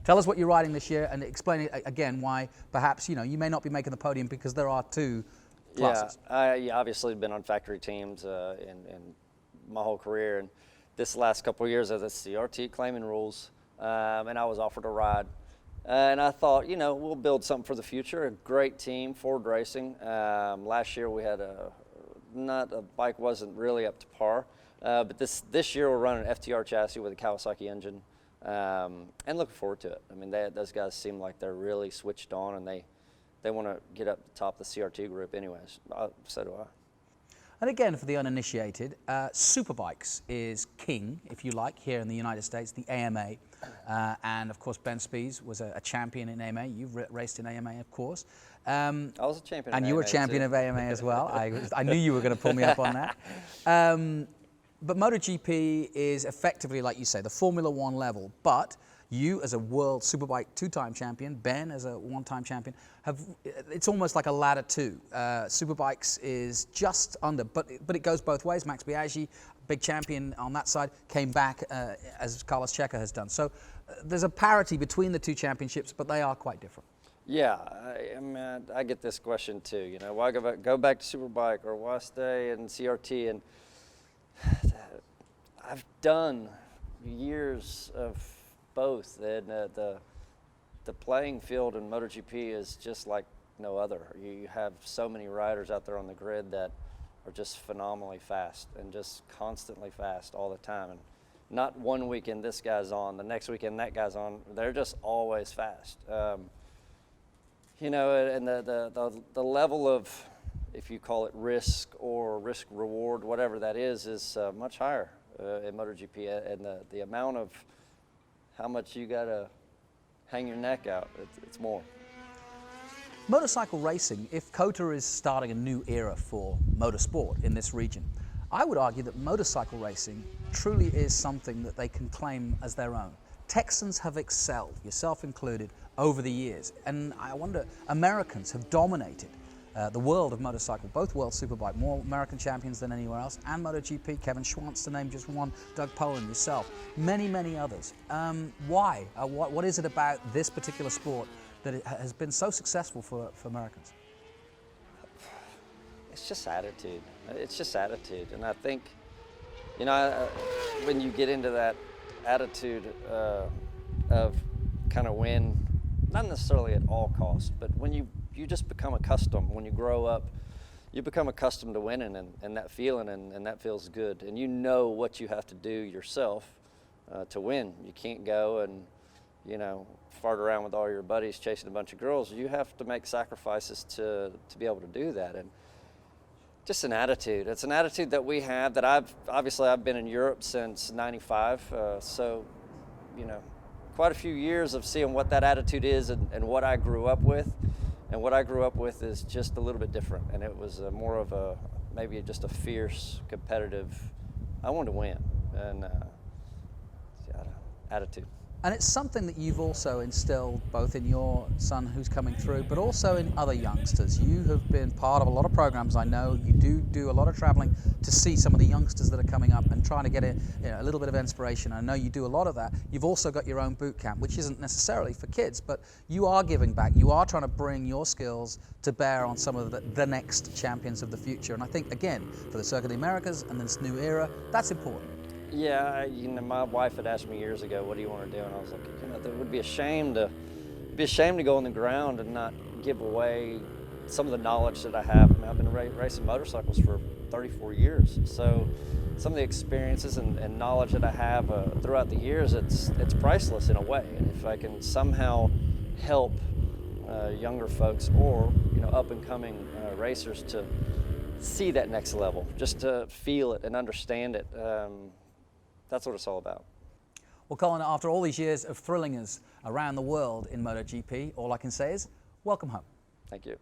Tell us what you're riding this year and explain again why perhaps, you may not be making the podium because there are two classes. Yeah, I obviously been on factory teams in my whole career, and this last couple of years as a CRT claiming rules, and I was offered a ride. And I thought, we'll build something for the future. A great team, Ford Racing. Last year we had the bike wasn't really up to par, but this year we're running an FTR chassis with a Kawasaki engine, and looking forward to it. I mean, those guys seem like they're really switched on, and they want to get up the top of the CRT group anyways. So do I. And again, for the uninitiated, Superbikes is king, if you like, here in the United States, the AMA. And of course, Ben Spies was a champion in AMA. You've raced in AMA, of course. I was a champion and of you AMA were champion too. of AMA as well. I knew you were going to pull me up on that. But MotoGP is effectively, like you say, the Formula One level. But you, as a world Superbike two-time champion, Ben, as a one-time champion, it's almost like a ladder too. Superbikes is just under, but it goes both ways. Max Biaggi, big champion on that side, came back as Carlos Checa has done. So there's a parity between the two championships, but they are quite different. Yeah, I get this question too. Why go back to Superbike, or why stay in CRT? And I've done years of both, and the playing field in MotoGP is just like no other. You have so many riders out there on the grid that are just phenomenally fast and just constantly fast all the time. And not one weekend this guy's on, the next weekend that guy's on. They're just always fast. And the level of, if you call it risk or risk reward, whatever that is much higher in MotoGP, and the amount of how much you gotta hang your neck out, it's more. Motorcycle racing, if COTA is starting a new era for motorsport in this region, I would argue that motorcycle racing truly is something that they can claim as their own. Texans have excelled, yourself included, over the years, and I wonder, Americans have dominated the world of motorcycle, both World Superbike, more American champions than anywhere else, and MotoGP, Kevin Schwantz to name just one, Doug Poland, yourself, many, many others. Why? What is it about this particular sport that it has been so successful for Americans? It's just attitude. It's just attitude, and I think, when you get into that attitude of kind of win, not necessarily at all costs, but when you just become accustomed, when you grow up, you become accustomed to winning and that feeling, and that feels good. And you know what you have to do yourself to win. You can't go and, fart around with all your buddies chasing a bunch of girls. You have to make sacrifices to be able to do that. And just an attitude. It's an attitude that we have that I've been in Europe since '95. So, quite a few years of seeing what that attitude is and what I grew up with. And what I grew up with is just a little bit different. And it was more of maybe just a fierce, competitive, I wanted to win, and attitude. And it's something that you've also instilled both in your son who's coming through, but also in other youngsters. You have been part of a lot of programs. I know you do a lot of traveling to see some of the youngsters that are coming up and trying to get a little bit of inspiration. I know you do a lot of that. You've also got your own boot camp, which isn't necessarily for kids, but you are giving back. You are trying to bring your skills to bear on some of the next champions of the future. And I think, again, for the Circuit of the Americas and this new era, that's important. Yeah, my wife had asked me years ago, "What do you want to do?" And I was like, it would be a shame to go on the ground and not give away some of the knowledge that I have. I mean, I've been racing motorcycles for 34 years, so some of the experiences and knowledge that I have throughout the years, it's priceless in a way. And if I can somehow help younger folks or up and coming racers to see that next level, just to feel it and understand it. That's what it's all about. Well, Colin, after all these years of thrilling us around the world in MotoGP, all I can say is welcome home. Thank you.